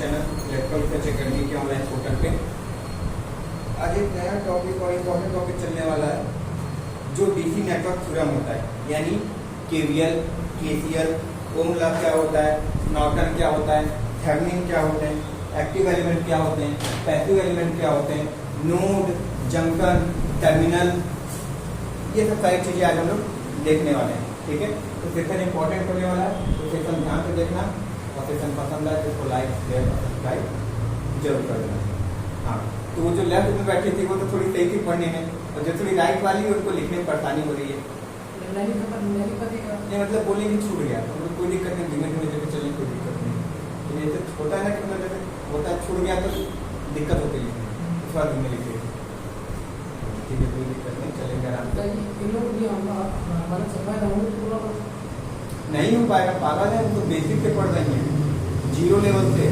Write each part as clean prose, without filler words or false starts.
Channel electronic academy के online portal पे आज एक नया टॉपिक और इम्पोर्टेंट टॉपिक चलने वाला है जो डीसी नेटवर्क थ्योरम होता है, यानी केवीएल, केसीएल, ओम लॉ क्या होता है, नॉर्टन क्या होता है, थेवेनिन क्या होते हैं, एक्टिव एलिमेंट क्या होते हैं, पैसिव एलिमेंट क्या होते हैं, नोड, जंक्शन, टर्मिनल, ये सब सारी चीजें आज हम लोग देखने वाले हैं। ठीक है, तो सेशन इंपॉर्टेंट होने वाला है, तो सेशन ध्यान से देखना और सेशन पसंद आए तो इसको लाइक, शेयर और सब्सक्राइब जरूर कर देना। हाँ, तो वो जो लेफ्ट में बैठी थी वो तो थोड़ी सही थी पढ़ने में, और जो थोड़ी राइट वाली है उनको लिखने में परेशानी हो रही है। नहीं मतलब बोलने की छूट गया तो कोई दिक्कत नहीं, धीमे धीमे जगह चलने कोई दिक्कत नहीं। ये तो होता है ना कि मतलब जैसे होता है छूट गया तो दिक्कत होती है, इस बार धीमे लिखिए। ठीक है, कोई दिक्कत नहीं, चलेंगे आराम से। नहीं हो पाएगा, पागल है, उनको बेसिक से पढ़ रही है, जीरो लेवल से।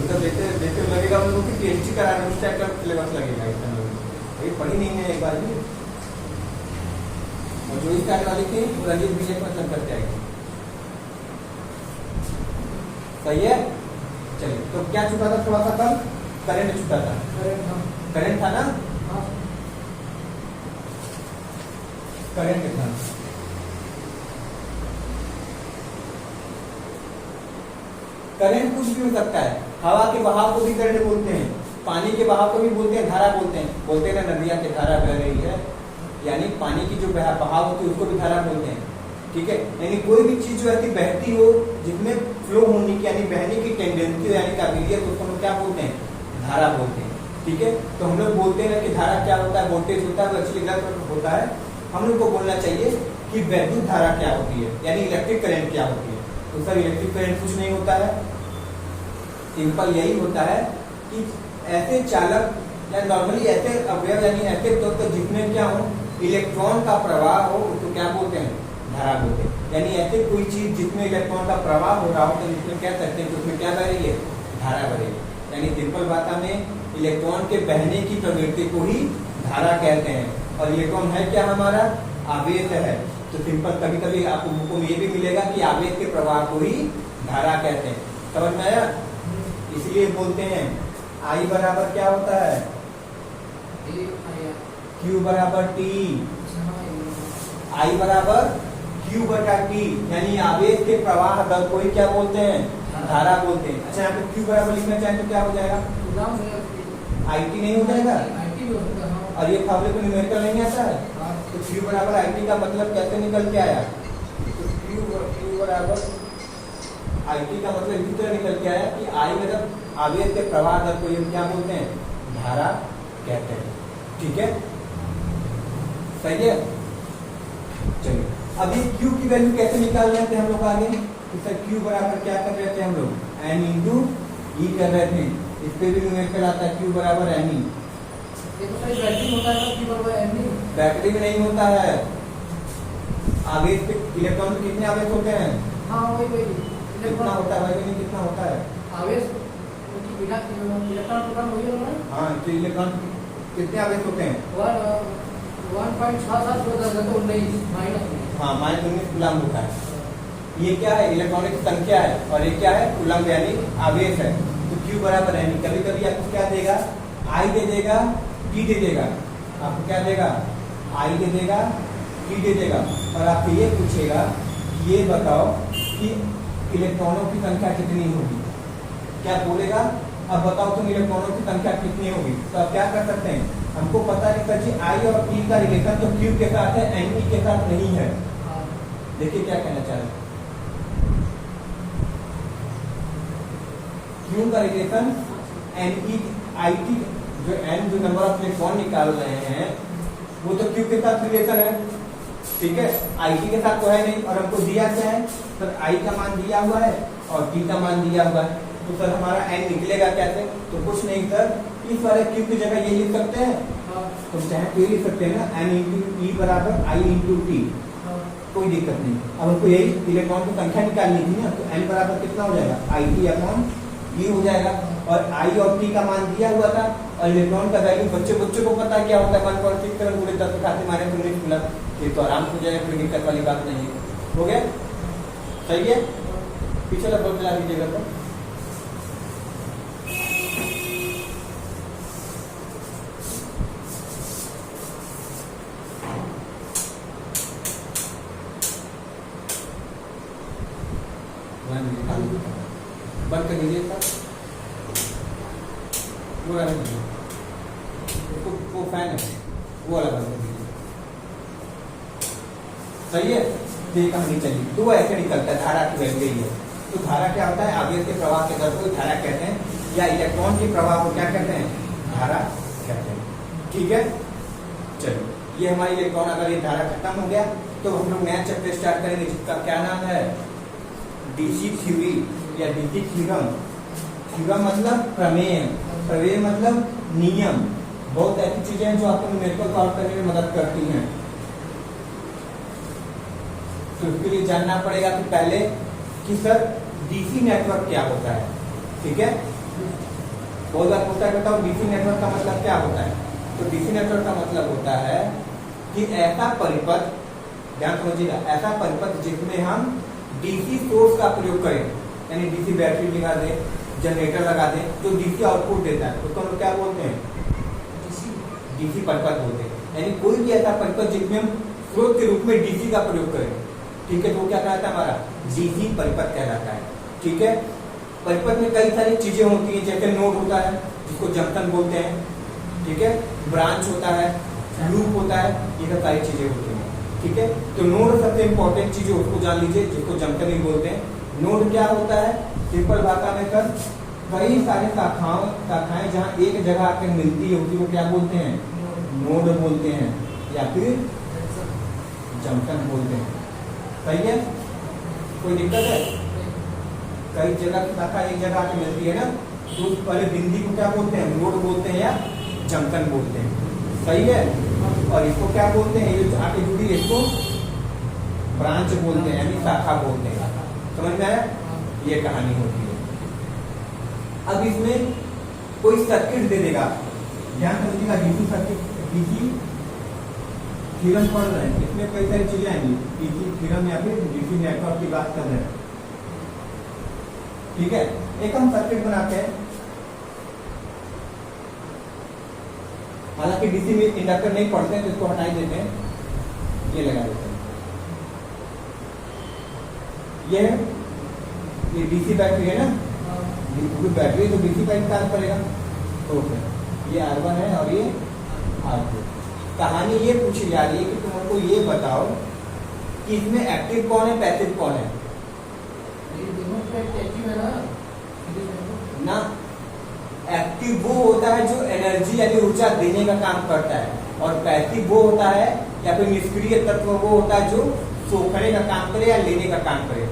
मतलब जैसे लगेगा उन लोगों की पीएचडी करा रहे हैं उस टाइप का सिलेबस लगेगा इतना लोग, अभी पढ़ी नहीं है एक बार भी। और जो स्टार्ट वाली थी वो रंजीत विजय को मतलब करके आएगी। सही है, चलिए। तो क्या छूटा था थोड़ा सा कल? करंट छूटा था, करंट था ना, करंट था। करंट कुछ भी हो सकता है, हवा के बहाव को भी करंट बोलते हैं, पानी के बहाव को भी बोलते हैं धारा बोलते हैं ना, नदियां की धारा बह रही है, यानी पानी की जो बहाव होती है उसको भी धारा बोलते हैं। ठीक है, यानी कोई भी चीज जो ऐसी बहती हो जिसमें फ्लो होने की यानी बहने की टेंडेंसी हो यानी काबिलियत, उसको हम क्या बोलते हैं? धारा बोलते हैं। ठीक है, तो हम लोग बोलते हैं कि धारा क्या होता है, वोल्टेज होता है, वो एक्चुअली गलत होता है। हम लोग को बोलना चाहिए कि वैद्युत धारा क्या होती है, यानी इलेक्ट्रिक करंट क्या होती है। तो सर इलेक्ट्रिक करंट कुछ नहीं होता है, सिंपल यही होता है कि ऐसे चालक या नॉर्मली ऐसे अवयव यानी ऐसे तत्व जिसमें क्या हो इलेक्ट्रॉन का प्रवाह हो उसको क्या बोलते हैं? धारा बोलते हैं। यानी ऐसे कोई चीज जिसमें इलेक्ट्रॉन का प्रवाह हो रहा हो तो जिसमें क्या कहते हैं कि उसमें क्या बह रही है? धारा बह रही है। यानी सिंपल भाषा में इलेक्ट्रॉन के बहने की प्रवृत्ति को ही धारा कहते हैं। और इलेक्ट्रॉन है क्या? हमारा आवेश है। तो सिंपल कभी कभी आपको बुकों में ये भी मिलेगा कि आवेश के प्रवाह को ही धारा कहते हैं। समझ में आया? इसलिए बोलते हैं आई बराबर क्या होता है? Q बराबर T, आई बराबर Q बटा T, यानी आवेश के प्रवाह दर को ही क्या बोलते हैं? धारा बोलते हैं। अच्छा, यहाँ पे Q बराबर लिखना चाहें तो क्या हो जाएगा? IT नहीं हो जाएगा? और ये फार्मूले को न्यूमेरिकल नहीं आता है, तो Q बराबर IT का मतलब कैसे निकल के आया? तो Q बराबर IT का मतलब इसी तरह निकल के आया कि I मतलब आवेश के प्रवाह दर को ये क्या बोलते हैं? धारा कहते हैं। ठीक है, सही है। चलिए, अब ये Q की वैल्यू कैसे निकाल रहे थे हम लोग आगे? तो सर Q बराबर क्या कर रहे थे हम लोग? N इंटू E कर रहे थे। इस पे भी न्यूमेरिकल आता है Q बराबर N E। बैटरी में नहीं होता है, आवेश पे इलेक्ट्रॉन पे कितने आवेश होते हैं? कितना होता है भाई? कितना होता है आवेश? हाँ, तो इलेक्ट्रॉन कितने आवेश होते हैं? 1.67 हाँ, -19 कूलम्ब होता है। ये क्या है? इलेक्ट्रॉनिक संख्या है, और ये क्या है? कूलम्ब यानी आवेश है। तो Q बराबर है, कभी कभी आपको क्या देगा? I दे देगा, T दे देगा। आपको क्या देगा? I दे देगा, T दे देगा, और आपसे ये पूछेगा कि ये बताओ कि इलेक्ट्रॉनों की संख्या कितनी होगी। क्या बोलेगा? अब बताओ तुम इलेक्ट्रॉनों की संख्या कितनी होगी। तो आप क्या कर सकते हैं? हमको पता है सर जी I और T का रिलेशन तो Q के साथ है, NE के साथ नहीं है। देखिए क्या कहना चाह रहे हैं। Q का रिलेशन NE IT जो N जो नंबर ऑफ इलेक्ट्रॉन निकाल रहे हैं वो तो Q के साथ रिलेशन है। ठीक है, IT के साथ तो है नहीं, और हमको दिया क्या है? सर I का मान दिया हुआ है और T का मान दिया हुआ है। तो सर हमारा N निकलेगा कैसे? तो कुछ नहीं सर, इस वाले Q की जगह ये लिख सकते हैं, तो चाहे लिख सकते हैं ना, N इंटू E बराबर I इंटू T, कोई दिक्कत नहीं। अब हमको यही इलेक्ट्रॉन की संख्या निकालनी थी ना, तो N बराबर कितना हो जाएगा? IT अपॉन E हो जाएगा, और I और T का मान दिया हुआ था, और इलेक्ट्रॉन का वैल्यू बच्चों को पता है क्या होता है? 1.6 गुणे 10 खाते मारे 19 कूलम्ब। ये तो आराम से हो जाएगा, कोई दिक्कत वाली बात नहीं है। हो गया? सही है, पीछे वाला बल्ब जला दीजिएगा तो। बंद कर दीजिए सर, वो वाला दीजिए, वो फैन है वो वाला बंद कर दीजिए। सही है। तो ये कहानी चली, तो वो ऐसे निकलता है, धारा की वैल्यू यही है। तो धारा क्या होता है, आवेश के प्रवाह के दर को धारा कहते हैं, या इलेक्ट्रॉन के प्रवाह को क्या कहते हैं, धारा कहते हैं। ठीक है, चलो ये हमारी इलेक्ट्रॉन, अगर ये धारा खत्म हो गया तो हम लोग नया चैप्टर स्टार्ट करेंगे जिसका क्या नाम है, डीसी थ्योरी या डीसी थ्योरम। थ्योरम मतलब प्रमेय, प्रमेय मतलब नियम। बहुत ऐसी चीजें हैं जो आपको न्यूमेरिकल सॉल्व करने में मदद करती हैं। तो उसके लिए जानना पड़ेगा कि पहले कि सर डीसी नेटवर्क क्या होता है। ठीक है, बहुत बार पूछता है, बताओ डीसी नेटवर्क का मतलब क्या होता है। तो डीसी नेटवर्क का मतलब होता है कि ऐसा परिपथ, ध्यान समझिएगा, ऐसा परिपथ जिसमें हम डीसी सोर्स का प्रयोग करें, यानी डीसी बैटरी लगा दें, जनरेटर लगा दें, जो डीसी आउटपुट देता है उसको हम लोग क्या बोलते हैं, डीसी परिपथ बोलते हैं। यानी कोई भी ऐसा परिपथ जिसमें हम स्रोत के रूप में डीसी का प्रयोग करें, ठीक है, तो क्या कहलाता है, हमारा डीसी परिपथ कहलाता है। ठीक है, परिपथ में कई सारी चीजें होती हैं, जैसे नोड होता है जिसको जंक्शन बोलते हैं, ठीक है, ब्रांच होता है, लूप होता है, ये सब सारी चीजें होती हैं। ठीक है, तो नोड सबसे इंपॉर्टेंट चीज है, उसको जान लीजिए, जिसको जंक्शन ही बोलते हैं। नोड क्या होता है, सिंपल भाषा में सर कई सारे शाखाएं जहाँ एक जगह आकर मिलती है उसी को क्या बोलते हैं, नोड बोलते हैं या फिर जंक्शन बोलते हैं। सही है, कोई दिक्कत है, कई जगह की शाखा एक जगह आके मिलती है ना, तो उस पहले बिंदी को क्या बोलते हैं, नोड बोलते हैं या जंक्शन बोलते हैं। सही है, और इसको क्या बोलते हैं, ये आके जुड़ी है इसको ब्रांच बोलते हैं, यानी शाखा बोलते हैं। समझ में आया, ये कहानी होती है। अब इसमें कोई सर्किट दे देगा, ध्यान रखिएगा, डीसी सर्किट, डीसी थ्योरम पढ़ रहे हैं, इसमें कई सारी चीजें आएंगी, डीसी थ्योरम या फिर डीसी नेटवर्क की बात कर रहे हैं। ठीक है, एक हम सर्किट बनाते हैं, हालांकि डीसी में इंडक्टर नहीं पढ़ते हैं तो इसको हटा देते हैं, ये लगा देते हैं। ये डीसी बैटरी है ना, बैटरी तो डीसी का काम करेगा। ओके, ये R1 है और ये R2। कहानी ये पूछी जा रही है कि तुम हमको ये बताओ कि इसमें एक्टिव कौन है, पैसिव कौन है ना। एक्टिव वो होता है जो एनर्जी यानी ऊर्जा देने का काम करता है, और पैसिव वो होता है या फिर निष्क्रिय तत्व वो होता है जो सोखने का काम करे या लेने का काम करे।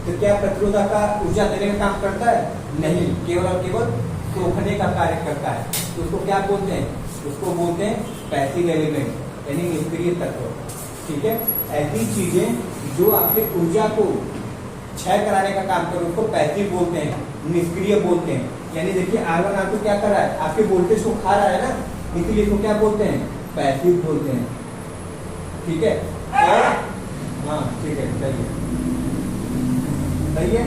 तो क्या प्रतिरोधक का ऊर्जा देने का काम करता है, नहीं, केवल और केवल सोखने का कार्य करता है। तो उसको क्या बोलते हैं, उसको बोलते हैं पैसिव एलिमेंट, यानी निष्क्रिय तत्व। ठीक है, ऐसी चीजें जो आपके ऊर्जा को क्षय कराने का काम करे उसको पैसिव बोलते हैं, निष्क्रिय बोलते हैं। यानी देखिए R1 R2 क्या कर रहा है, आपके वोल्टेज को खा रहा है ना, इसलिए इसको क्या बोलते हैं, पैसिव बोलते हैं। ठीक है, और हाँ ठीक है, चलिए सही है।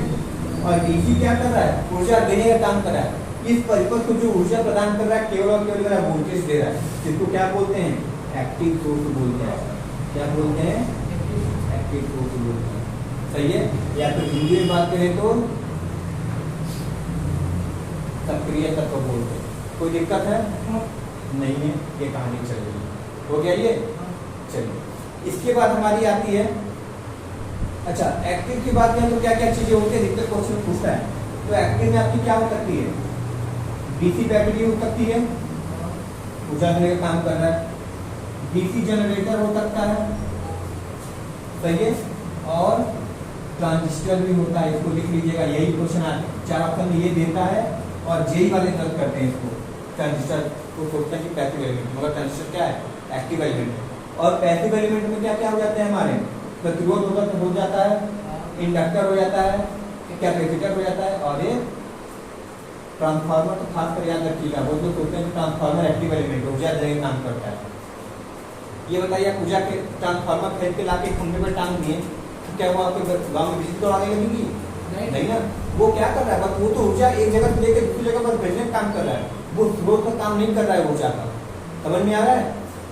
और डीसी क्या कर रहा है, ऊर्जा देने का काम कर रहा है। इस परिपथ को जो ऊर्जा प्रदान कर रहा है केवल और केवल वोल्टेज दे रहा है, जिसको क्या बोलते हैं, एक्टिव सोर्स बोलते हैं। क्या बोलते हैं, एक्टिव सोर्स बोलते हैं। सही है, या फिर हिंदी में बात करें तो सक्रिय तत्व बोलते हैं। कोई दिक्कत है नहीं है, ये कहानी चल रही है। हो गया ये, चलिए इसके बाद हमारी आती है, अच्छा एक्टिव की बात करें तो क्या क्या चीजें होती है, दिक्कत क्वेश्चन पूछता है। तो एक्टिव में आपकी क्या हो सकती है, डीसी बैटरी हो सकती है, ऊर्जा देने का काम कर रहा है, डीसी जनरेटर हो सकता है, सही है, और ट्रांजिस्टर भी होता है। इसको लिख लीजिएगा, यही क्वेश्चन आता, चार ऑप्शन ये देता है और जेई वाले गलत करते हैं इसको। ट्रांजिस्टर को सोचते हैं कि पैसिव एलिमेंट, मगर ट्रांजिस्टर क्या है, एक्टिव एलिमेंट है। और पैसिव एलिमेंट में क्या क्या हो जाते हैं हमारे, प्रतिरोध हो जाता है, इंडक्टर हो जाता है, कैपेसिटर हो जाता है, और ये ट्रांसफार्मर। तो खास कर याद रखिएगा, वो तो सोचते हैं कि ट्रांसफार्मर एक्टिव एलिमेंट ऊर्जा देने का काम करता है। ये बताइए, ऊर्जा के ट्रांसफार्मर खरीद के लाके खंभे पर टांग दिए, क्या हुआ, आपके गाँव में बिजली तो आने लगेगी, नहीं ना, वो क्या कर रहा है, बस वो तो ऊर्जा एक जगह से लेकर दूसरी जगह पर भेजने का काम कर रहा है, वो स्रोत का काम नहीं कर रहा है ऊर्जा का। समझ में आ रहा है?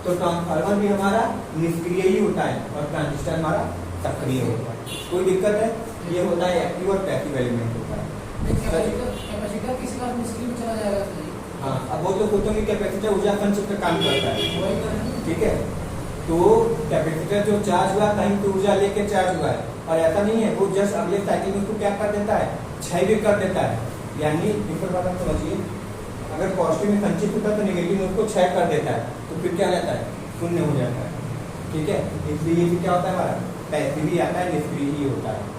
तो ट्रांसफार्मर भी हमारा निष्क्रिय ही होता है और ट्रांजिस्टर हमारा सक्रिय होता है। कोई दिक्कत है? ये होता है एक्टिव और पैसिव एलिमेंट होता है। कैपेसिटर किसी का निष्क्रिय में चला जाएगा तो हाँ, अब वो तो सोचोगे कैपेसिटर ऊर्जा संचय का काम करता है, ठीक है। तो कैपेसिटर जो चार्ज हुआ कहीं तो ऊर्जा लेके चार्ज हुआ है, और ऐसा नहीं है, वो जस्ट अगले साइकिल में उसको क्या कर देता है, क्षय भी कर देता है। यानी एक बात आप समझिए, अगर पॉजिटिव में संचित होता है तो नेगेटिव में उसको क्षय कर देता है, तो फिर क्या रहता है, शून्य हो जाता है, ठीक है। इसलिए ये क्या होता है हमारा पैसिव ही आता है, निष्क्रिय ही होता है।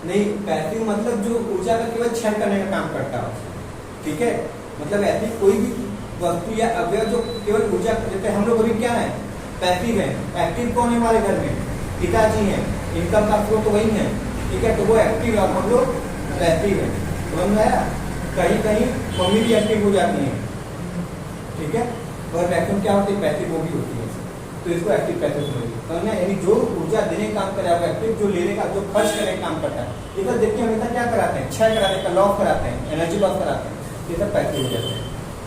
नहीं, पैसिव मतलब जो ऊर्जा का केवल क्षय करने का काम करता है, ठीक है। मतलब ऐसी कोई भी वस्तु या अवयव जो केवल ऊर्जा, जैसे हम लोग अभी क्या है, पैसिव है। एक्टिव कौन है हमारे घर में, पिताजी हैं, इनकम का स्रोत तो वही है, ठीक है। तो वो एक्टिव है और हम लोग पैसिव है, समझ में आया? कहीं कहीं मम्मी भी एक्टिव हो जाती है, ठीक है, और मैक्सिमम क्या होती है, पैसिव वो भी होती है। तो इसको एक्टिव पैसिव समझिए, समझना। यानी जो ऊर्जा देने का काम कर रहा है वो एक्टिव, जो लेने का, जो खर्च करने का काम करता है। ये सब देखिए हमेशा क्या कराते हैं, क्षय कराते हैं, लॉस कराते हैं, एनर्जी लॉस कराते हैं, ये सब पैसिव हो जाते हैं,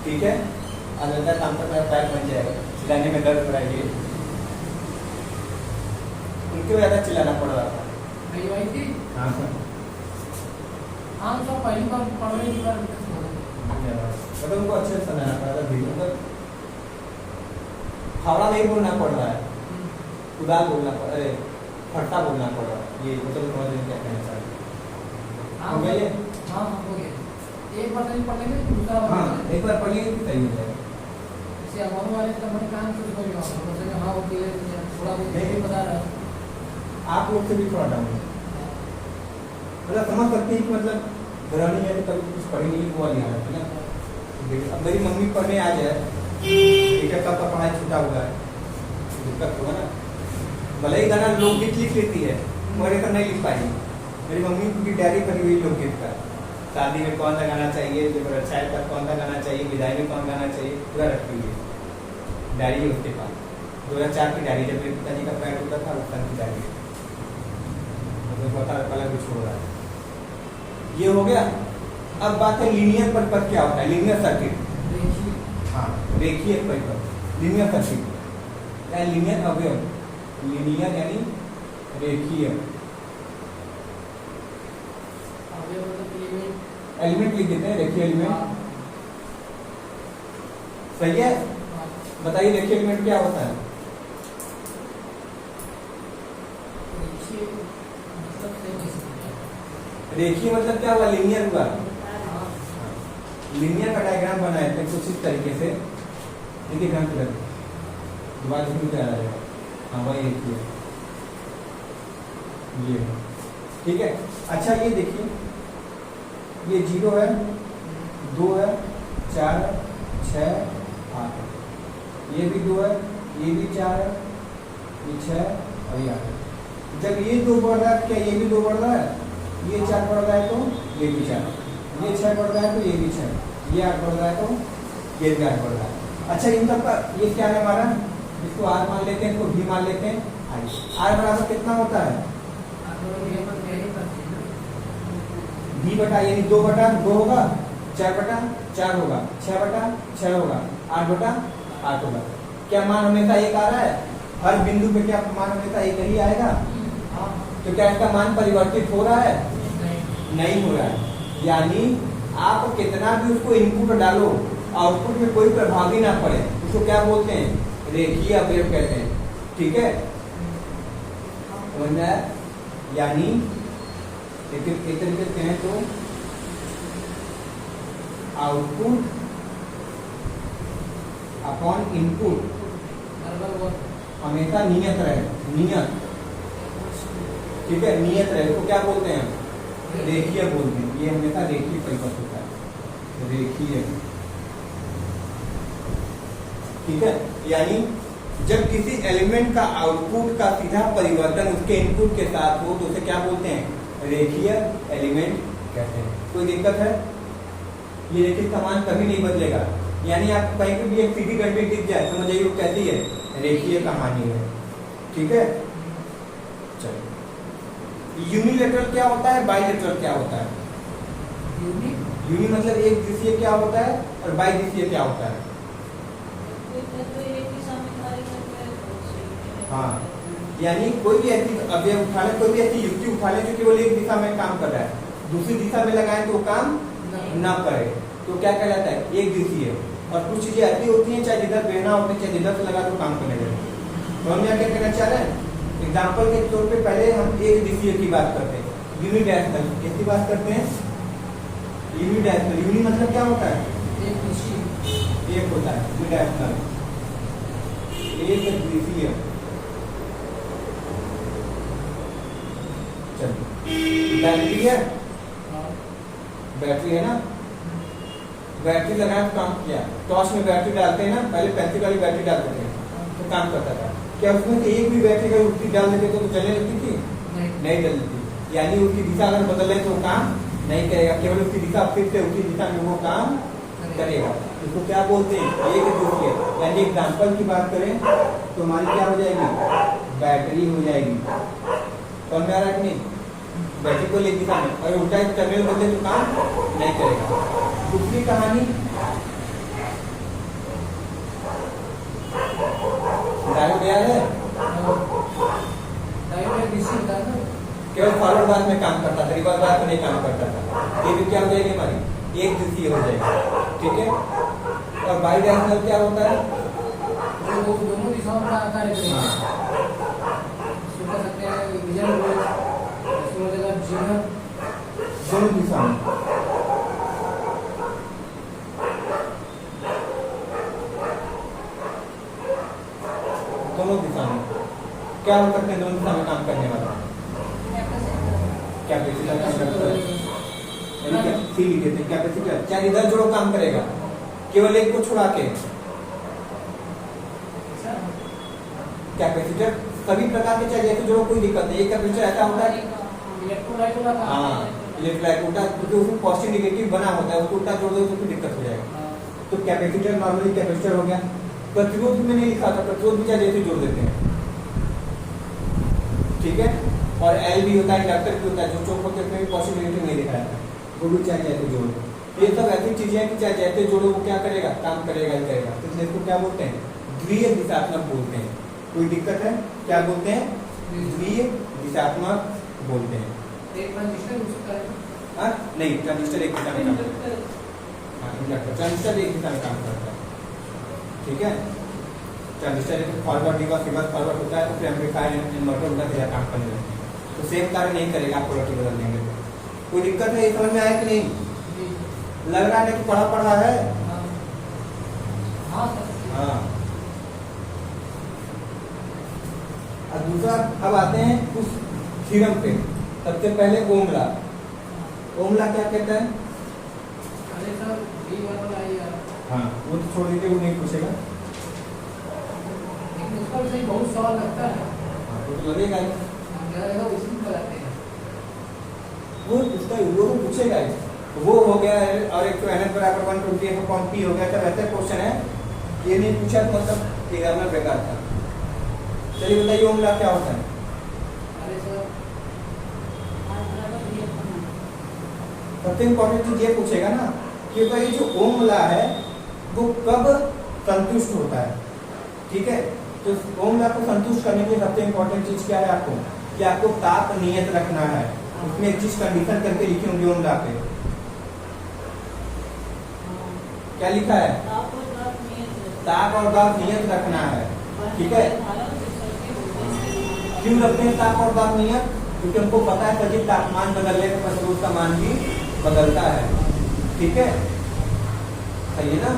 ठीक है। अंदर काम करता है, पैर बन जाएगा, चिल्लाने में दर्द कराइए, उनको ज्यादा चिल्लाना पड़ रहा था। हाँ सर, हाँ तो पहली बार पढ़ने की बार मतलब उनको अच्छे से समझाना पड़ा था, मतलब हावड़ा नहीं बोलना पड़ रहा है, उदार बोलना पड़ रहा है, फट्टा बोलना पड़ रहा है। ये मतलब समझ में क्या कहना चाहिए। हाँ ये हाँ हो गया, एक बार नहीं पढ़ेंगे दूसरा बार हाँ एक बार पढ़िए तो सही हो जाएगा। जैसे हमारे वाले तो मैंने काम शुरू कर लिया, मतलब हाँ वो थोड़ा बहुत नहीं बता रहा है, आप लोग से भी थोड़ा डाउन मतलब समझ सकते हैं कि मतलब घरानी है तो कभी कुछ पढ़ी नहीं वो वाली हालत है ना। अब मेरी मम्मी पढ़ने आ जाए, ठीक है, तब का पढ़ाई छूटा हुआ है, दिक्कत होगा ना। भले ही गाना लोकगीत लिख लेती है, मगर तो नहीं लिख पाएगी। मेरी मम्मी की डायरी भरी हुई लोकगीत का, शादी में कौन सा गाना चाहिए, जब अच्छा है तब कौन सा गाना चाहिए, विदाई में कौन गाना चाहिए, पूरा रखी हुई है डायरी है उसके पास। 2004 की डायरी, जब मेरे पिताजी का पैर टूटा था उस टाइम की डायरी, पता कलर भी छोड़ रहा है। ये हो गया। अब बात है लीनियर परिपथ क्या होता है, लीनियर सर्किट। हाँ, रेखीय परिपथ, लीनियर सर्किट या लीनियर अवयव, लीनियर यानी रेखीय। एलिमेंट लिख देते हैं, रेखीय एलिमेंट, सही है। बताइए रेखीय एलिमेंट क्या होता है। रेखीय मतलब क्या हुआ, लीनियर हुआ। लीनियर का डायग्राम बनाए थे कुछ इस तरीके से, देखिए ध्यान से दोबारा शुरू आ जाएगा। हाँ वही रेखीय, ये ठीक है। अच्छा ये देखिए, ये 0 है, 2 है, 4 है, 6, 8 है, ये भी 2 है, ये भी 4 है, ये 6 और ये 8 है। जब ये 2 बढ़ रहा है, क्या ये भी 2 बढ़ रहा है, ये 4 बढ़ रहा है तो ये भी 4, ये 6 बढ़ रहा है तो ये भी 6, ये 8 बढ़ रहा है तो ये भी 8 बढ़ रहा है। अच्छा इन सब का ये क्या है हमारा, इसको R मान लेते हैं, इसको V मान लेते हैं। R बराबर कितना होता है, V बटा यानी 2 बटा 2 होगा, 4 बटा 4 होगा, 6 बटा 6 होगा, 8 बटा 8 होगा। क्या मान हमेशा एक आ रहा है, हर बिंदु पे क्या मान हमेशा एक ही आएगा। तो क्या इसका मान परिवर्तित हो रहा है, नहीं हो रहा है। यानी आप कितना भी उसको इनपुट डालो, आउटपुट में कोई प्रभाव ही ना पड़े, उसको क्या बोलते हैं, रेखीय अवयव कहते हैं, ठीक है। समझ में आया। यानी एक तरीके से कहें तो आउटपुट अपॉन इनपुट हमेशा नियत रहे, नियत, ठीक है, नियत रहे, तो क्या बोलते हैं, रेखीय बोलते हैं। ये हमेशा रेखीय परिपथ होता है, रेखीय, ठीक है। यानी जब किसी एलिमेंट का आउटपुट का सीधा परिवर्तन उसके इनपुट के साथ हो तो उसे क्या बोलते हैं, रेखीय एलिमेंट कहते हैं। कोई दिक्कत है, ये रेखीय का मान कभी नहीं बदलेगा, यानी आपको कहीं पे भी एक सीधी घंटी दिख जाए समझ जाइए वो कहती है रेखीय कहानी है। ठीक है, चलो यूनिलेटरल क्या होता है, बाइलेटरल क्या होता है? यूनि मतलब एक दिशीय क्या होता है और बाई दिशीय क्या होता है? हाँ, यानी कोई भी ऐसी अवयव उठा ले, कोई भी ऐसी युक्ति उठा ले जो केवल एक दिशा में काम कर रहा है, दूसरी दिशा में लगाए तो वो काम ना करे, तो क्या कहलाता है? एक दिशीय। और कुछ चीजें ऐसी होती हैं चाहे जिधर बहना होता है चाहे जिधर से लगा तो काम करने लगे। तो हम यहाँ क्या कहना चाह रहे हैं? एग्जाम्पल के तौर पे पहले हम एक दिशीय की बात करते हैं, यूनिडायरेक्शनल। किसकी बात करते हैं? यूनिडायरेक्शनल। यूनि मतलब क्या होता है? एक होता है, यूनिडायरेक्शनल एक दिशीय। चलिए, बैटरी है, बैटरी है ना, बैटरी लगाया तो काम किया। टॉर्च में बैटरी डालते हैं ना, पहले 35 वाली बैटरी डालते थे तो काम करता था। क्या उसमें से एक भी बैटरी का उसकी डाल देते तो चलने लगती थी? नहीं जलती थी। यानी उसकी दिशा अगर बदले तो काम नहीं करेगा, केवल उसकी दिशा फिर से उसी दिशा में वो काम करेगा। इसको क्या बोलते हैं? एक दिशीय। यानी एग्जाम्पल की बात करें तो हमारी क्या हो जाएगी? बैटरी हो जाएगी। समझ में आ रहा है कि नहीं? बैटरी को एक दिशा में, और उल्टा चलने बदले तो काम नहीं करेगा। दूसरी कहानी डायोड है, केवल फॉरवर्ड बार में काम करता था, रिवर्स बार में नहीं काम करता था। ये भी क्या हो जाएगी? हमारी एक दिशीय हो जाएगी। ठीक है, और बाई डायरेक्शनल क्या होता है? दोनों दिशाओं का कार्य करेगा। दोनों दिशा में। दोनों दिशा में क्या हो सकते हैं? दोनों दिशा में काम करने वाला कैपेसिटर काम करता है, कैपेसिटर चाहे इधर जोड़ो काम करेगा, केवल एक को छुड़ा के। कैपेसिटर सभी प्रकार के चाहे जैसे जोड़ो कोई दिक्कत नहीं। एक कैपेसिटर ऐसा होता है, हाँ इलेक्ट्रोलाइट होता है, क्योंकि उसमें पॉजिटिव नेगेटिव बना होता है, उसको उल्टा जोड़ दो तो फिर दिक्कत हो जाएगा। तो कैपेसिटर नॉर्मली कैपेसिटर हो गया। प्रतिरोध में नहीं लिखा था, प्रतिरोध भी चाहे जैसे जोड़ देते हैं। ठीक है, और एल भी होता है, इंडक्टर भी होता है, जो चौक होते हैं पॉजिटिव नेगेटिव नहीं दिखाया था, वो भी चाहे जैसे जोड़ो। ये सब ऐसी चीजें हैं कि चाहे जैसे जोड़ो वो क्या करेगा? काम करेगा ही करेगा। इसलिए इसको क्या बोलते हैं? द्वितीय दिशात्मक बोलते हैं। कोई दिक्कत है? क्या बोलते हैं? द्वितीय दिशात्मक बोलते हैं। नहीं, ट्रांजिस्टर एक दिशा में काम करता है। ट्रांजिस्टर एक दिशा में काम करता है। ठीक है, ट्रांजिस्टर फॉरवर्ड रिवर्स फॉरवर्ड होता है, तो फिर एम्पलीफायर इन्वर्टर उनका तेजा काम करने लगते हैं, तो सेम कार्य नहीं करेगा, आप पोलरिटी बदल देंगे। कोई दिक्कत है? समझ में आया कि नहीं? लग रहा है कि पढ़ा है? हाँ। और दूसरा अब आते हैं उस थ्योरम पे। सबसे पहले ओमला। ओमला क्या कहता है? हाँ, वो तो छोड़ दीजिए, वो नहीं पूछेगा। बहुत सवाल लगता है। वो तो लगेगा ही, वो तो पूछेगा ही। वो हो गया है, और एक तो NS बराबर 120/P हो गया। सब ऐसे क्वेश्चन है, ये नहीं पूछा तो मतलब एग्जामिनर बेकार था। चलिए बताइए ओमला क्या होता है? सबसे इम्पोर्टेंट चीज ये पूछेगा ना कि ये जो ओमला है वो कब संतुष्ट होता है। ठीक है, तो ओमला को संतुष्ट करने के लिए सबसे इम्पोर्टेंट चीज क्या है आपको? कि आपको ताप नियत रखना है। उसमें एक चीज कंडीशन करके लिखी होंगी ओमला पे। क्या लिखा है? ताप और दाब नियत रखना है। ठीक है, क्यों रखते हैं ताप और दाब नियत? क्योंकि हमको पता है सभी तापमान बदलने के प्रतिरोध का मान भी बदलता है। ठीक है, सही है ना?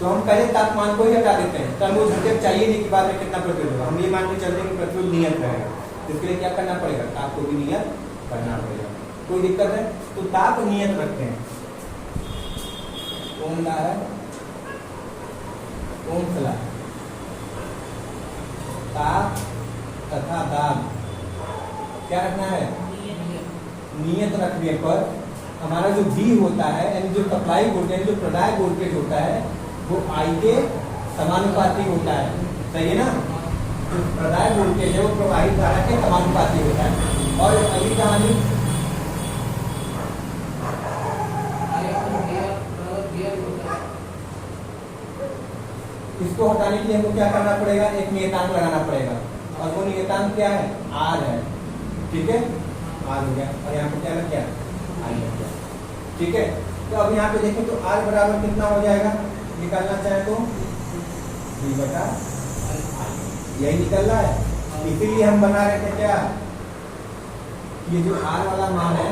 तो हम पहले तापमान को ही हटा देते हैं, तब वो झटक चाहिए नहीं कि बाद में कितना प्रतिरोध होगा। हम ये मान के चलते हैं कि प्रतिरोध नियत रहेगा, इसके लिए क्या करना पड़ेगा? ताप को भी नियत करना पड़ेगा। कोई दिक्कत है? तो ताप नियत रखते हैं। ओमला है, ओमला, ताप तथा दाब क्या रखना है? नियत रखने पर हमारा जो V होता है, यानी जो सप्लाई वोल्टेज, जो प्रदाय वोल्टेज होता है, वो आई के समानुपाती होता है, सही है ना। तो प्रदाय वोल्टेज है वो प्रवाहित धारा के समानुपाती होता है। और अगली कहानी इसको हटाने के लिए हमको क्या करना पड़ेगा, एक नियतांक लगाना पड़ेगा, और वो नियतांक क्या है, आर है, ठीक है, आर हो गया, और यहाँ पे क्या लग गया, आई लग गया, ठीक है। तो अब यहाँ पे देखें तो आर बराबर कितना हो जाएगा, निकालना चाहे तो v बटा आई, यही निकल रहा है। इसीलिए हम बना रहे थे क्या, ये जो आर वाला मान है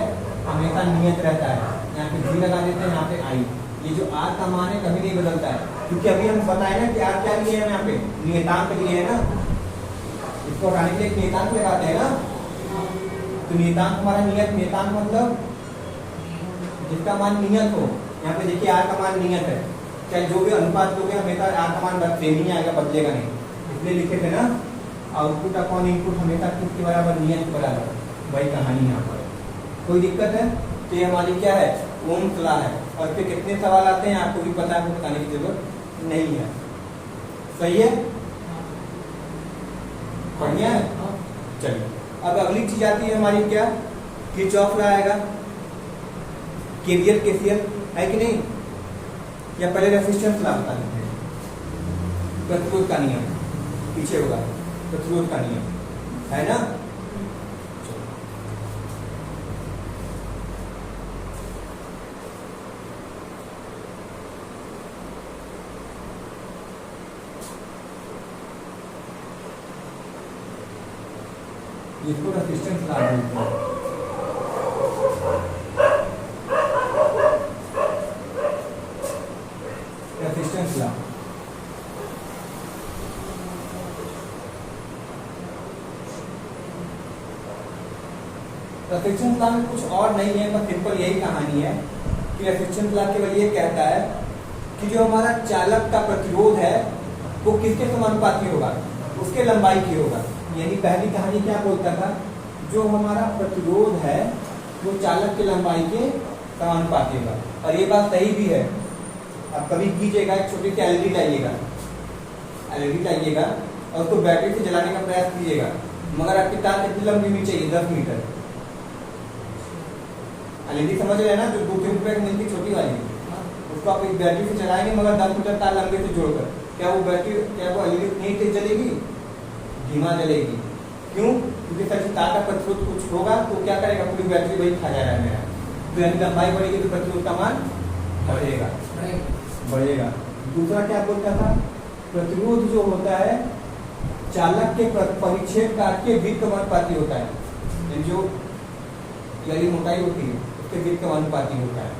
हमेशा नियत रहता है, यहाँ पे v लगा देते हैं, यहाँ पे आई, ये जो आर का मान है कभी नहीं बदलता है, क्योंकि अभी हम बताए ना कि आर क्या लिए है, यहाँ पे नियतांक लिए है ना, इसको हटाने के लिए एक नियतांक लगाते हैं ना। तो नियतांक हमारा नियत, नियतांक मतलब जिसका मान नियत हो। यहाँ पे देखिए आर का मान नियत है, चाहे जो भी अनुपात लोगे हमेशा आर का मान सेम ही आएगा, बदलेगा नहीं, इसलिए लिखे थे ना आउटपुट अपॉन इनपुट हमेशा किसके बराबर, नियत बराबर, वही कहानी यहाँ पर। कोई दिक्कत है तो ये हमारी क्या है, ओम्स लॉ है। और फिर कितने सवाल आते हैं आपको भी पता है, बताने की जरूरत नहीं है, सही है, बढ़िया है। चलिए अब अगली चीज आती है हमारी क्या, किरचॉफ लॉ आएगा, केवीएल केसीएल है कि नहीं, या पहले रेजिस्टेंस लॉ बता देते हैं, प्रतिरोध का नियम पीछे होगा, प्रतिरोध का नियम है ना। इसको रेजिस्टेंस लॉ बोलते हैं। रेजिस्टेंस लॉ रेजिस्टेंस लॉ में कुछ और नहीं है, बस सिंपल यही कहानी है कि रेजिस्टेंस लॉ केवल ये कहता है कि जो हमारा चालक का प्रतिरोध है वो किसके समानुपाती होगा, उसके लंबाई की होगा। यानी पहली कहानी क्या बोलता था, जो हमारा प्रतिरोध है वो चालक की लंबाई के समानुपाती होगा, और ये बात सही भी है। अब कभी कीजिएगा, एक छोटी सी एलईडी लाइएगा, एलईडी लाइएगा और उसको बैटरी से जलाने का प्रयास कीजिएगा, मगर आपकी तार कितनी लंबी होनी चाहिए, 10 मीटर। एलईडी समझ रहे हैं ना, जो 2-3 रुपए की मिलती छोटी वाली, उसको आप एक बैटरी से चलाएंगे मगर 10 मीटर तार लंबे से जोड़कर, क्या वो बैटरी, क्या वो एलईडी नहीं तेज जलेगी, धीमा जलेगी। क्यों, क्योंकि सच तार का प्रतिरोध कुछ होगा तो क्या करेगा, पूरी बैटरी वही खा जाएगा मेरा। तो यानी लंबाई बढ़ेगी तो प्रतिरोध का मान बढ़ेगा, बढ़ेगा। दूसरा क्या बोलता था, प्रतिरोध जो होता है चालक के परिच्छेद काट के वृत्त के अनुपाती होता है, जो यानी मोटाई होती है उसके वृत्त के अनुपाती होता है।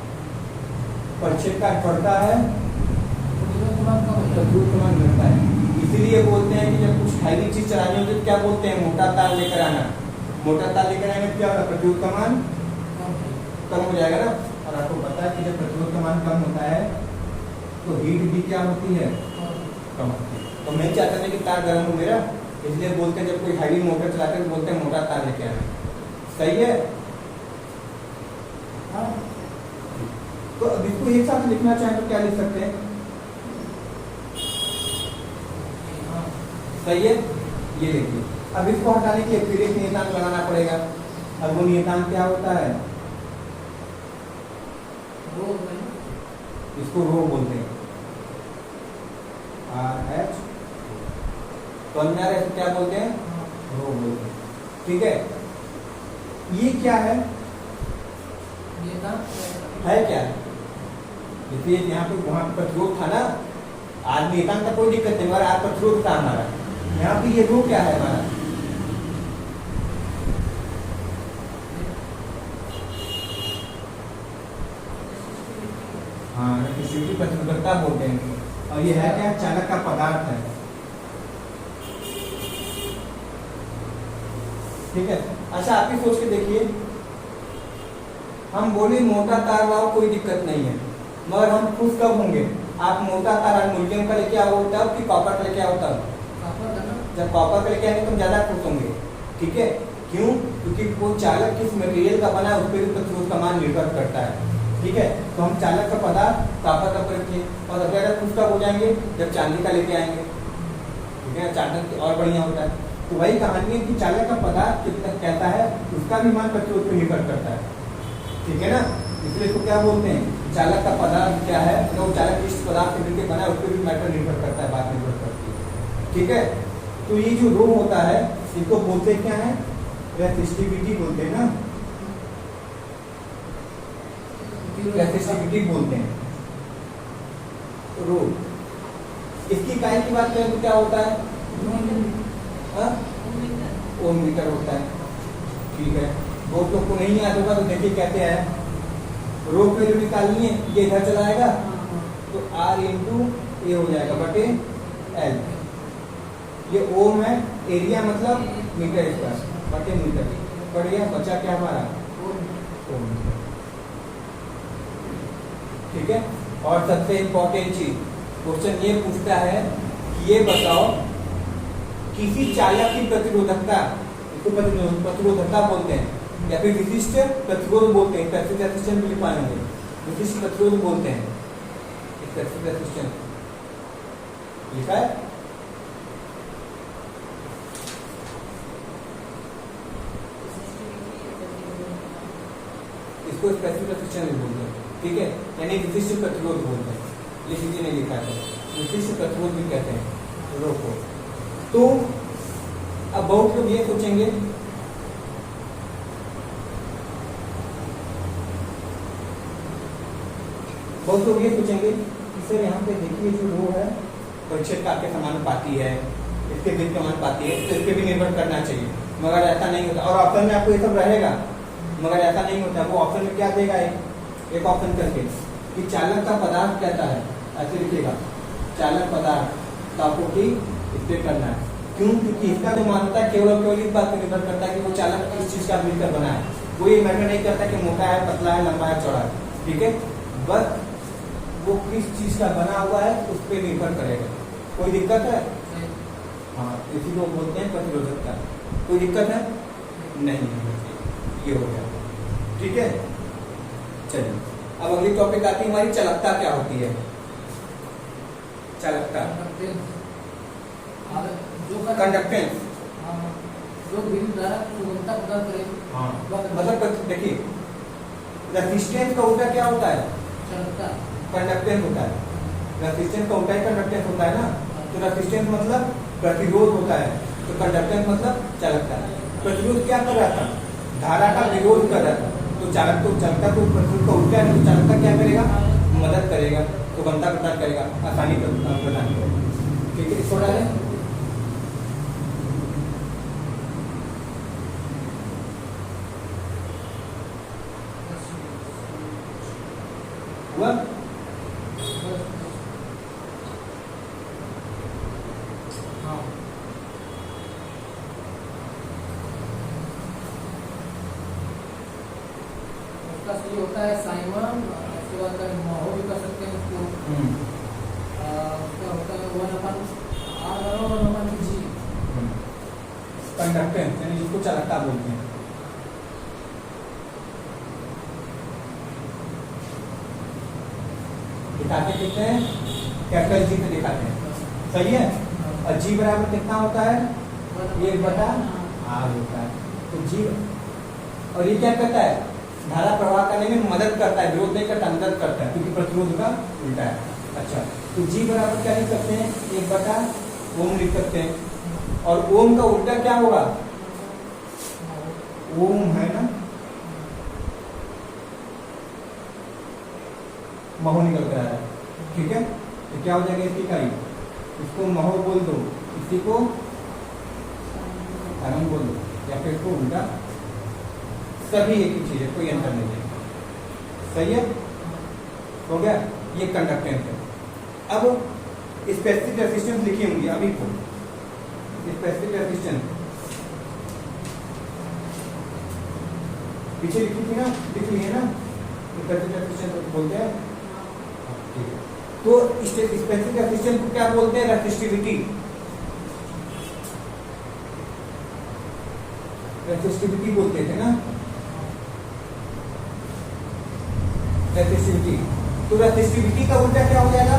परिच्छेद काट बढ़ता है, प्रतिरोध का मान घटता है। इसीलिए बोलते हैं कि जब कुछ हैवी चीज चलानी होती है तो क्या बोलते हैं, मोटा तार लेकर आना। मोटा तार लेकर आएंगे तो क्या होगा, प्रतिरोध का मान कम हो जाएगा ना। और आपको पता है कि जब प्रतिरोध का मान कम होता है तो हीट भी क्या होती है, कम होती है। तो मैं क्या करने की तार गर्म हो मेरा, इसलिए बोलते हैं जब कोई हैवी मोटर चलाते हैं तो बोलते हैं मोटा तार लेके आना, सही है। हाँ, तो अब इसको एक साथ लिखना चाहें तो क्या लिख सकते हैं, सही है, ये देखिए। अब इसको हटाने के लिए फिर एक नियतांक लगाना पड़ेगा। अब वो नियतांक क्या होता है, इसको रो बोलते हैं, RH, तो अन्य क्या बोलते हैं, रो बोलते हैं, ठीक है। ये क्या है क्या, देखिए यहाँ पे वहां प्रतिरोध था ना, आज नियतांक का कोई दिक्कत नहीं, मगर आज प्रतिरोध था हमारा। यहाँ पे ये रो क्या है हमारा, हाँ रेसिस्टिविटी प्रतिरोधकता बोलते हैं। और ये है क्या, चालक का पदार्थ है, ठीक है। अच्छा आप ही सोच के देखिए, हम बोले मोटा तार लाओ कोई दिक्कत नहीं है, मगर हम खुश कब होंगे, आप मोटा तार एल्युमिनियम का लेके आओ तब कि कॉपर का लेके आओ तब, जब कॉपर का लेके आएंगे तो हम ज्यादा खुश होंगे, ठीक है। क्यों, क्योंकि वो चालक किस मटेरियल का बना है उस पर भी प्रतिरोध का मान निर्भर करता है, ठीक है, तो हम चालक का पदार्थ तापा तक रखिए, और अगर कुछ कब हो जाएंगे जब चांदी का लेके आएंगे, ठीक है, चालक और बढ़िया होता है। तो वही कहानी है कि चालक का पदार्थ कितना कहता है उसका भी मान प्रतिरोध पर निर्भर करता है, ठीक है ना। इसलिए इसको क्या बोलते हैं, चालक का पदार्थ क्या है, तो वो चालक किस पदार्थ से मिलकर बना है उस पर भी मैटर निर्भर करता है, बात निर्भर करती है, ठीक है। तो ये जो रो होता है इसको बोलते क्या है, रेसिस्टिविटी बोलते हैं ना, रेसिस्टिविटी बोलते हैं रो। इसकी इकाई की बात करें तो क्या होता है, ओम मीटर होता है, ठीक है। बहुत लोग को नहीं याद होगा तो देखिए कहते हैं रो पे जो निकालनी है ये इधर चला आएगा तो R इंटू ए हो जाएगा बटे एल। ये ओम है, एरिया मतलब मीटर स्क्वायर बटे मीटर, पड़ गया, बचा क्या हमारा ओम, ठीक है। और सबसे इंपॉर्टेंट चीज क्वेश्चन ये पूछता है कि ये बताओ किसी चालक की प्रतिरोधकता, इसको प्रतिरोधकता बोलते हैं या फिर विशिष्ट प्रतिरोध बोलते हैं, पैसिव रेजिस्टेंस भी लिखा होंगे, विशिष्ट प्रतिरोध बोलते हैं, पैसिव रेजिस्टेंस लिखा है। इसको पैसिव रेजिस्टेंस बोलते हैं, ठीक है, यानी विशिष्ट प्रतिरोध बोलते हैं, लेकिन ये नहीं लिखा है, विशिष्ट प्रतिरोध भी कहते हैं रो को। तो अब बहुत लोग ये सोचेंगे कि सर यहाँ पे देखिए जो रो है परिच्छेद का आपके समानुपाती है, इसके बीच समानुपाती है, तो इसके भी निर्भर करना चाहिए, मगर ऐसा नहीं होता। और ऑप्शन में आपको ये सब रहेगा, मगर ऐसा नहीं होता। वो ऑप्शन में क्या देगा, एक ऑप्शन करके कि चालक का पदार्थ कहता है, ऐसे लिखेगा चालक पदार्थ, तो आपको की स्टेट करना है। क्यों, क्योंकि इसका जो मान्यता है केवल और केवल इस बात पर निर्भर करता है कि वो चालक किस चीज का मिलकर बना है, वो ये मैटर नहीं करता कि मोटा है, पतला है, लंबा है, चौड़ा है, ठीक है। बस वो किस चीज का बना हुआ है उस पर निर्भर करेगा। कोई दिक्कत है? हाँ, इसी को बोलते हैं प्रतिरोधकता। कोई दिक्कत है? नहीं, ये हो गया, ठीक है। चलिए अब अगली टॉपिक आती है हमारी, चालकता क्या होती है। चालकता कंडक्टेंस, जो विद्युत धारा की गुणवत्ता प्रदान करेगी। हाँ, मतलब देखिए रेजिस्टेंस का उल्टा क्या होता है, चालकता, कंडक्टेंस होता है। रेजिस्टेंस का उल्टा ही कंडक्टेंस होता है ना। तो रेजिस्टेंस मतलब प्रतिरोध होता है, तो कंडक्टेंस मतलब चालकता। प्रतिरोध क्या कर रहा था, धारा का विरोध कर रहा था, तो चालक तो चालकता तो प्रतिरोध का उल्टा है, तो चालकता क्या करेगा, मदद करेगा, सुगमता प्रदान करेगा, आसानी प्रदान करेगा, ठीक है। इसको डालें हुआ। हाँ, उसका सही होता है साइमन, उसके बाद का महो भी कर सकते हैं उसको। उसका होता है 1/r और 1/g। कंडक्टेंस यानी जिसको चालकता बोलते हैं। दिखाते कितने हैं, कैपिटल जी पे दिखाते हैं, सही है। और जी बराबर कितना होता है, 1/r होता है। तो जी, और ये क्या करता है, धारा प्रवाह करने में मदद करता है, विरोध नहीं करता, मदद करता है, क्योंकि प्रतिरोध का उल्टा है। अच्छा, तो जी बराबर क्या लिख सकते हैं, 1/ओम लिख सकते हैं। और ओम का उल्टा क्या होगा, ओम है ना, महो निकल कर आया, ठीक है। तो क्या हो जाएगा इसकी इकाई, इसको महो बोल दो, इसी को साइमन बोल दो, या फिर इसको उल्टा, सभी एक ही चीज है, कोई अंतर नहीं है, सही है, हो गया। ये कंडक्टेंस है। अब स्पेसिफिक रेजिस्टेंस लिखी होंगी अभी को, स्पेसिफिक रेजिस्टेंस पीछे लिखी थी ना, लिख ली है ना, स्पेसिफिक रेजिस्टेंस बोलते हैं, ठीक है। तो स्पेसिफिक रेजिस्टेंस को क्या बोलते हैं, रेसिस्टिविटी। रेसिस्टिविटी बोलते थे ना। रेसिस्टिविटी। तो रेसिस्टिविटी का उल्टा क्या हो जाएगा?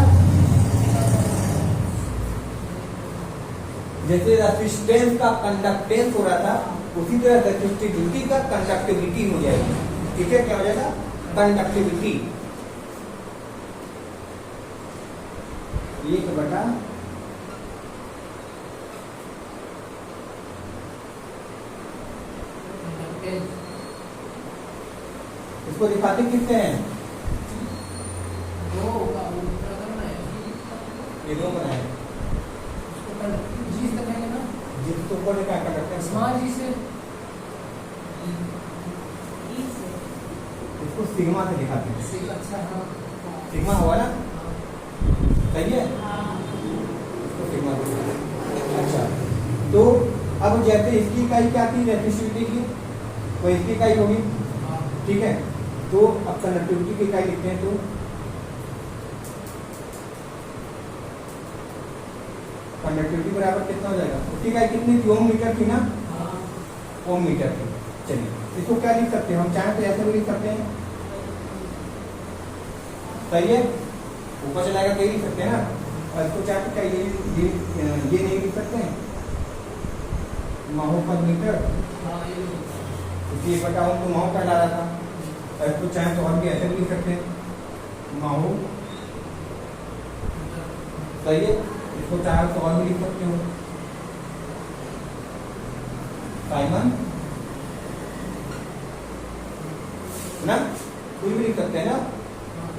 जैसे रेसिस्टेंस का कंडक्टेंस हो रहा था, उसी तरह रेसिस्टिविटी का कंडक्टिविटी हो जाएगी। ठीक है, क्या हो जाएगा? कंडक्टिविटी। 1/, इसको दिखाते किससे हैं? दो का उल्टा करना है, ये दो बनाए, उसको जी से कहेंगे ना, जिसको ऊपर क्या कंडक्टेंस, स्मॉल जी से, इसको सिग्मा से दिखाते हैं। अच्छा हाँ, सिग्मा हुआ ना, हाँ, सही है, इसको सिग्मा से दिखाते हैं। अच्छा, तो अब जैसे इसकी इकाई क्या थी रेसिस्टिविटी की, वो इसकी इकाई होगी। हाँ, ठीक है, तो अब कंडक्टिविटी की इकाई लिखते हैं। तो कंडक्टिविटी बराबर कितना हो जाएगा? उसकी इकाई कितनी थी? ओम मीटर थी ना, हाँ, ओम मीटर थी। चलिए, इसको क्या लिख सकते हैं हम? चाहे तो ऐसे भी लिख सकते हैं, सही है, ऊपर चला जाएगा तो ये लिख सकते हैं ना। और इसको चाहे तो क्या ये नहीं लिख सकते हैं, माहो पर मीटर, हाँ, ये लो। क्योंकि ये बटा ओम तो माहो कहला रहा था। और इसको चाहे तो और भी ऐसे भी लिख सकते हैं, माहो, सही है, इसको चाहे तो और भी लिख सकते हो, साइमन ना, कोई भी लिख सकते हैं ना,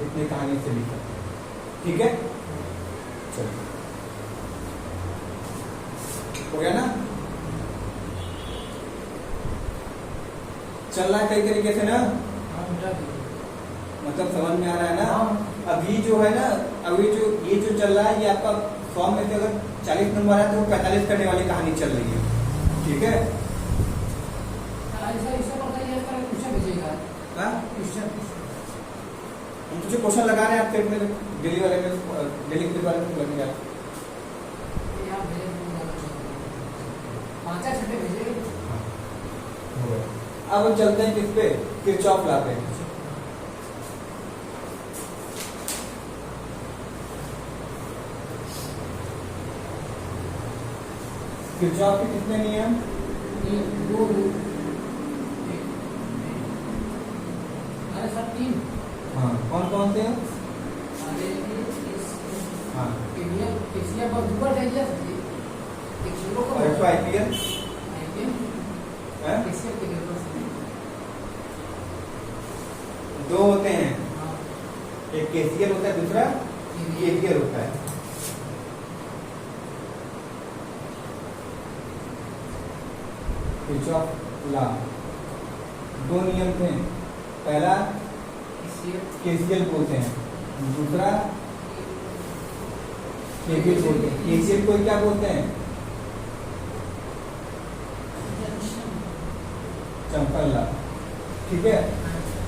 इतनी कहानी से लिख सकते हैं। ठीक है, चलो, हो गया ना? चल रहा है कई तरीके से ना, हाँ, मिटा दीजिए। मतलब समझ में आ रहा है ना? हाँ। अभी जो है ना, अभी ये जो चल रहा है, ये आपका 100 में से अगर 40 नंबर है तो 45 करने वाली कहानी चल रही है। ठीक है, ऐसा ऐसा बताइए, इसका क्वेश्चन भेजिएगा। हाँ, क्वेश्चन हम तुझे क्वेश्चन लगा रहे हैं आपके में, दिल्ली वाले में, दिल्ली के बारे में लगेगा। यहाँ भेज, 5-6 भेजिए। अब हम चलते हैं किस पे? किरचॉफ लॉ पे। किरचॉफ के कितने नियम? अरे सर 3। हाँ, कौन कौन से हैं? हाँ, और एक तो आईपीएल है, दो होते हैं, एक केसीएल होता है, दूसरा केवीएल होता है। किरचॉफ लॉ, दो नियम थे, पहला केसीएल बोलते हैं, दूसरा केवीएल बोलते हैं। केसीएल को क्या बोलते हैं? चंपल लॉ। ठीक है,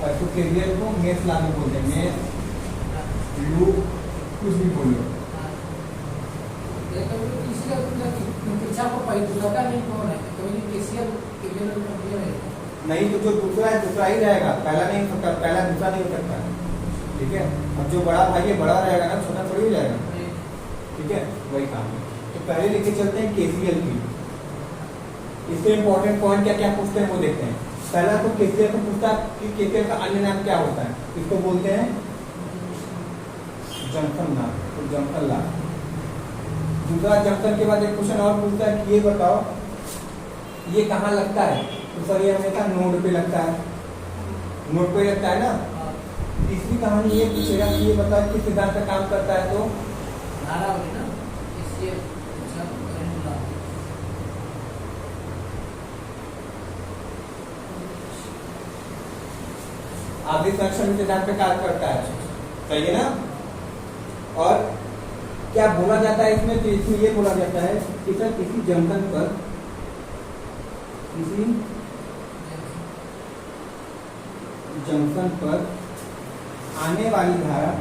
और तो केवीएल को मेष लॉ में बोलते हैं, मेष लूप कुछ भी बोलो। नहीं तो जो दूसरा है दूसरा ही रहेगा, पहला नहीं हो सकता, पहला दूसरा नहीं हो सकता। ठीक है, अब जो बड़ा भाई है बड़ा रहेगा ना, छोटा थोड़ी हो जाएगा। ठीक है, वही काम है। तो पहले लेके चलते हैं केसीएल की। इससे इंपॉर्टेंट पॉइंट क्या क्या पूछते हैं वो देखते हैं। पहला तो केसीएल को पूछता है कि केसीएल का अन्य नाम क्या होता है, इसको बोलते हैं जंक्शन नाम, तो जंक्शन लॉ। दूसरा जंक्शन के बाद एक क्वेश्चन और पूछता है कि ये बताओ ये कहाँ लगता है, तो सर ये हमेशा नोड पे लगता है, नोड पे लगता है ना। तीसरी कहानी ये पूछेगा कि ये बताओ किस सिद्धांत का काम करता है, तो धारा होगी ना, इसलिए करंट लॉ। आदि संरक्षण सिद्धांत पे कार्य करता है, सही है ना। और क्या बोला जाता है इसमें, तो इसमें ये बोला जाता है कि सर किसी जंक्शन पर, किसी जंक्शन पर आने वाली धारा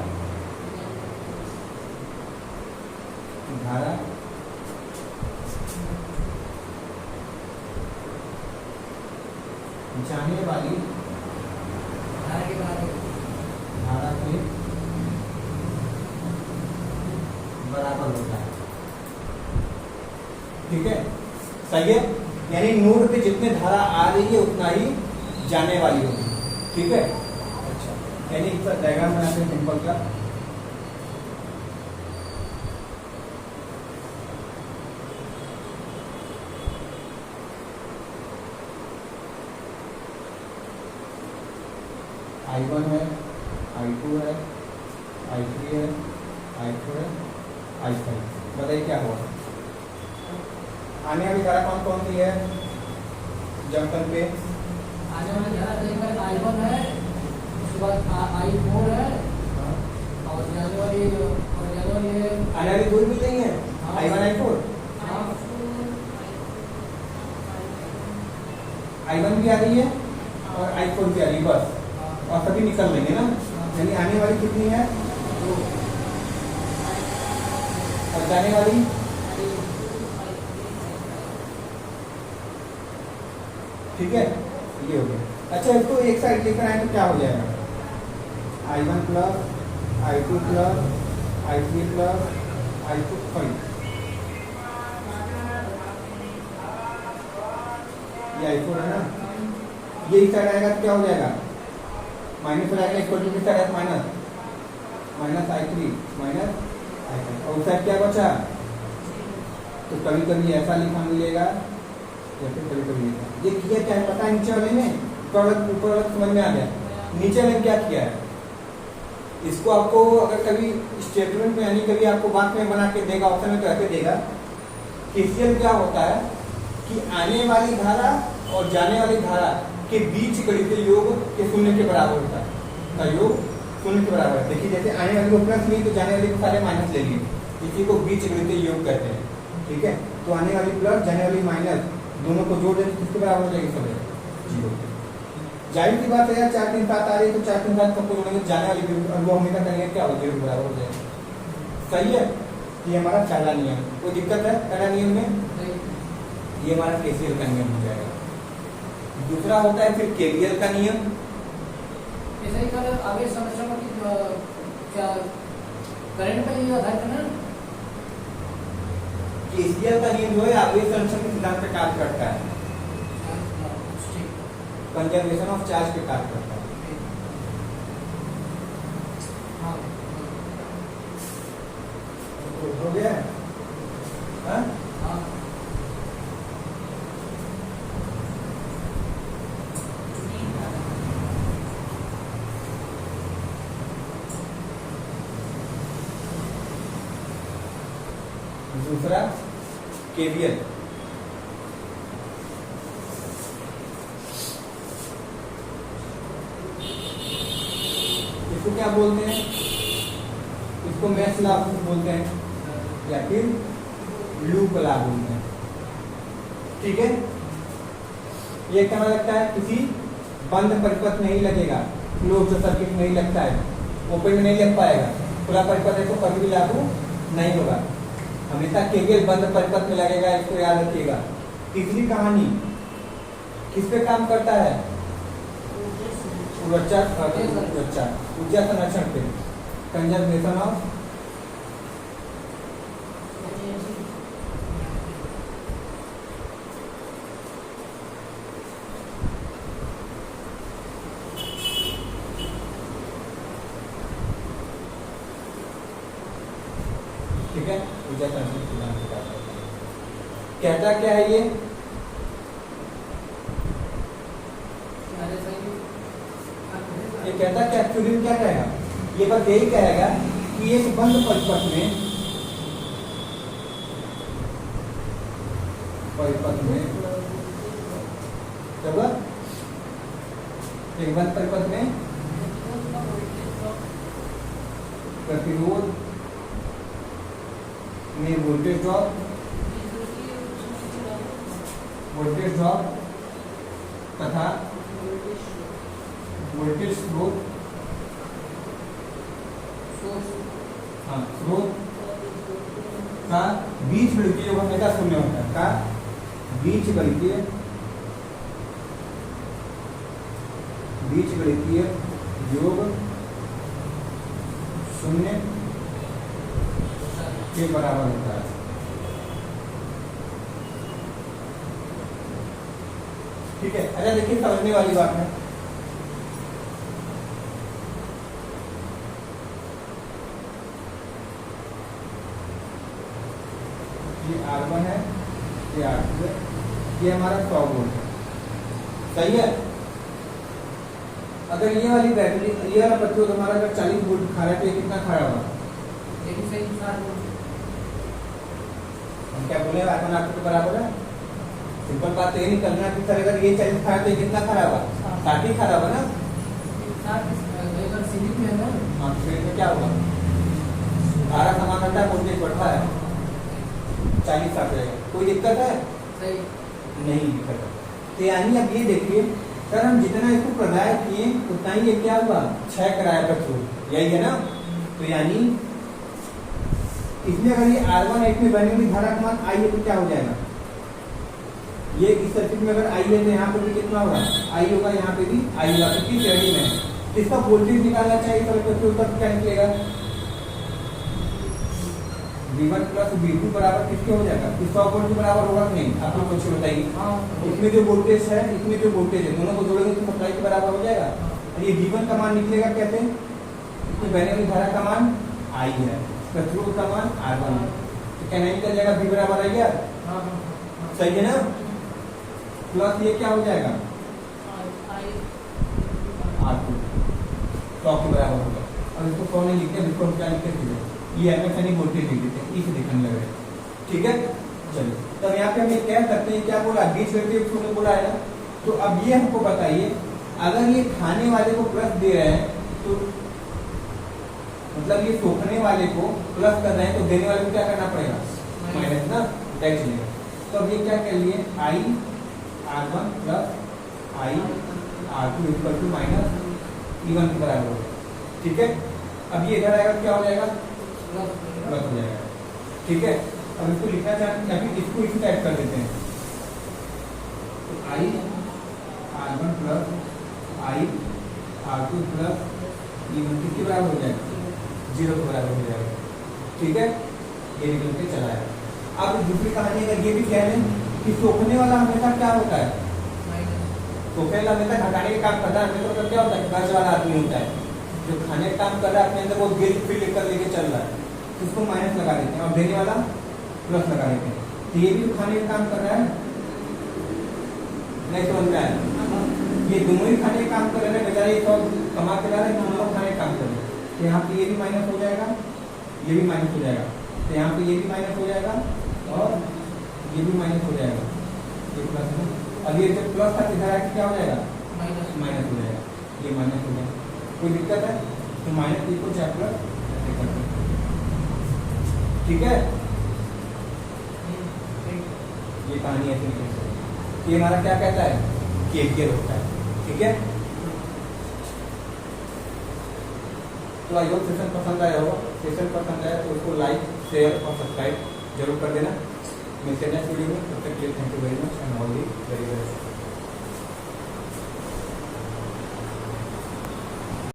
जाने वाली धारा के बाद धारा से बराबर होता है। ठीक है, सही है। यानी नोड पे जितने धारा आ रही है उतना ही जाने वाली होगी। ठीक है, अच्छा, यानी एक डायग्राम बनाते हैं सिंपल का। I1 है, I2 है, I3 है, I4 है, I5। बताइए क्या हुआ? आने वाली धारा कौन कौन सी है जंक्शन पे? आने वाली धारा देखकर I1 है, उसके बाद I4 है, और जाने वाली है आने वाली दो भी नहीं है, I1 I4। I1 भी आ रही है और I4 भी आ रही है, बस। और सभी निकल लेंगे ना, यानी आने वाली कितनी है? और जाने वाली? ठीक है, ये हो गया। अच्छा, इसको एक साइड लेकर आए तो क्या हो जाएगा? I1 plus I2 plus I3 plus I4। ये I4 है ना, ये इस साइड आएगा तो क्या हो जाएगा? माइनस हो जाएगा, इक्वल टू किस side? Minus I3 minus I5। और उस साइड क्या बचा? तो कभी कभी ऐसा लिखा मिलेगा या फिर कभी कभी ये किया क्या है पता है? नीचे वाले में ऊपर वाला समझ में आ गया। नीचे वाले क्या किया है? इसको आपको अगर कभी स्टेटमेंट में यानी कभी आपको बात में बना के देगा, ऑप्शन में तो ऐसे देगा। केसीएल क्या होता है कि आने वाली धारा और जाने वाली धारा के बीच गणितीय योग के शून्य के बराबर होता है, का योग शून्य के बराबर है। देखिए, जैसे आने वाली को प्लस नहीं तो जाने वाली को सारे माइनस ले लिए, इसी को बीच गणितीय योग कहते हैं। ठीक है, तो आने वाली प्लस जाने वाली माइनस दोनों को जोड़ दें तो किसके बराबर हो जाएगी? सब 0। जाहिर सी बात है यार, 4 3 7 आ रही है तो 4 3 7 सबको जोड़ेंगे, जाने वाली वो हमेशा करेंगे क्या हो? 0 के बराबर हो जाएगा। सही है, ये हमारा पहला नियम। कोई दिक्कत है पहला नियम में? ये हमारा केसीएल का नियम हो जाएगा। दूसरा होता है फिर केवीएल का नियम। ऐसे ही कर आगे समस्या की क्या करंट पे ही आधार करना। केसीएल का नियम जो है आवेश संरक्षण के सिद्धांत पे कार्य करता है, कंजर्वेशन ऑफ चार्ज पे कार्य करता है। हाँ, हो गया? हाँ? हाँ, दूसरा केवीएल। इसको क्या बोलते हैं? इसको मेश लॉ बोलते हैं या फिर लूप लॉ बोलते हैं। ठीक है, ये क्या लगता है? किसी बंद परिपथ नहीं लगेगा, क्लोज सर्किट नहीं लगता है, ओपन में नहीं लग पाएगा, खुला परिपथ है तो कभी भी लागू नहीं होगा, हमेशा केवल बंद परिपथ में लगेगा। इसको याद रखिएगा। तीसरी कहानी किस पे काम करता है? ऊर्जा संरक्षण पे, कंजर्वेशन ऑफ ठीक है, ऊर्जा संरक्षण सिद्धांत पे काम करता है। कहता क्या है ये? ये कहता क्या एक्चुअली क्या कहेगा? ये बस यही कहेगा कि एक बंद परिपथ में जब एक बंद परिपथ में प्रतिरोध में वोल्टेज ड्रॉप तथा वोल्टेज स्रोत का बीज गणितीय योग हमेशा शून्य होता है। का बीज गणितीय योग शून्य के बराबर होता है। ठीक है, अच्छा देखिए समझने वाली बात है। ये R1 है, ये R2 है, ये हमारा 100 वोल्ट है, सही है। अगर ये वाली बैटरी, ये वाला प्रतिरोध हमारा अगर 40 वोल्ट खा रहा है तो ये कितना खड़ा होगा? ये भी सही 60 वोल्ट। हम क्या बोले R1 R2 के बराबर है? सिंपल बात ये निकलना कि सर अगर ये 40 खड़ा है तो ये कितना खड़ा होगा? 60 ही खड़ा होगा ना। 60 अगर सीरीज में है ना, हाँ, फिर में क्या होगा? धारा समान रहता है, वोल्टेज बढ़ता है, 40 आ जाएगा। कोई दिक्कत है? सही नहीं दिक्कत है। तो यानी अब ये देखिए सर, हम जितना इसको प्रदाय किए उतना ही ये क्या हुआ? क्षय कराया प्रतिरोध, यही है ना। तो यानी इसमें अगर ये R1 एक में बनी हुई धारा का मान I है तो क्या हो जाएगा? ये इस सर्किट में अगर I है तो यहाँ पे भी कितना होगा? I होगा, यहाँ पे भी I होगा, क्योंकि श्रेणी में है। तो इसका वोल्टेज निकालना चाहिए तो प्रतिरोध का क्या निकलेगा? V1 प्लस V2 बराबर किसके हो जाएगा? 100 वोल्ट के बराबर होगा कि नहीं? आप लोग कुछ बताइए। हाँ, इसमें जो वोल्टेज है, इसमें जो वोल्टेज है, दोनों को जोड़ेंगे तो सप्लाई के बराबर हो जाएगा। और ये V1 का मान निकलेगा कैसे? इसमें बहने वाली धारा का मान I है, प्रतिरोध का मान R1 है, तो क्या नहीं निकल जाएगा? V बराबर है क्या? सही है ना। प्लस ये क्या हो जाएगा? R2 100 के बराबर होगा। अब इसको 100 नहीं लिखते, इसको हम क्या लिखते थे? ये एमएसएनई वोल्टेज लिख देते हैं, इसे दिखने लग रहे हैं। ठीक है, चलिए तब यहाँ पे हम ये कह सकते हैं, क्या बोला? बीच व्यक्ति ने बोला है ना। तो अब ये हमको बताइए, अगर ये खाने वाले को प्लस दे रहे हैं तो मतलब ये सोखने वाले को प्लस कर रहे हैं, तो देने वाले को क्या करना पड़ेगा? माइनस ना, टैक्स लेगा। तो अब ये क्या कर लिए? I R1 plus I R2 equal to minus E1 के बराबर हो गया। ठीक है, अब ये इधर आएगा, क्या हो जाएगा? प्लस हो जाएगा। ठीक है, अब इसको लिखना चाहते हैं, अभी इसको इसी टाइप कर देते हैं। तो I R1 plus I R2 plus E1 किसके बराबर हो जाएगा? 0 के बराबर हो जाएगा। ठीक है, ये निकल के चला है। अब दूसरी कहानी अगर ये भी कह लें कि सोखने वाला हमेशा क्या होता है? सोखने वाला हमेशा घटाने के काम करता है। हमेशा क्या होता है? खर्च वाला आदमी होता है जो खाने का काम कर रहा है, अपने अंदर वो गिल फिल कर लेके चल रहा है, तो उसको माइनस लगा देते हैं और देने वाला प्लस लगा देते हैं। तो ये भी खाने का काम कर रहा है, नहीं समझ में आया? ये दोनों ही खाने का काम कर रहे हैं, बेचारे तो कमा के ला रहे हैं, दोनों खाने का काम कर रहे हैं। तो यहाँ पे ये भी माइनस हो जाएगा, ये भी माइनस हो जाएगा, तो यहाँ पे ये भी माइनस हो जाएगा और ये भी माइनस हो जाएगा, ये प्लस में। अब ये जब प्लस था इधर आके क्या हो जाएगा? माइनस हो जाएगा, ये माइनस हो जाएगा। कोई दिक्कत है? तो माइनस इक्वल चाहे प्लस। ठीक है, ये कहानी ऐसे निकल सकती है। ये हमारा क्या कहता है? KVL होता है। ठीक है, तो आई होप सेशन पसंद आया होगा। सेशन पसंद आया तो उसको लाइक, शेयर और सब्सक्राइब जरूर कर देना। मिलते हैं नेक्स्ट वीडियो में, तब तक के लिए thank you very much and all the very best.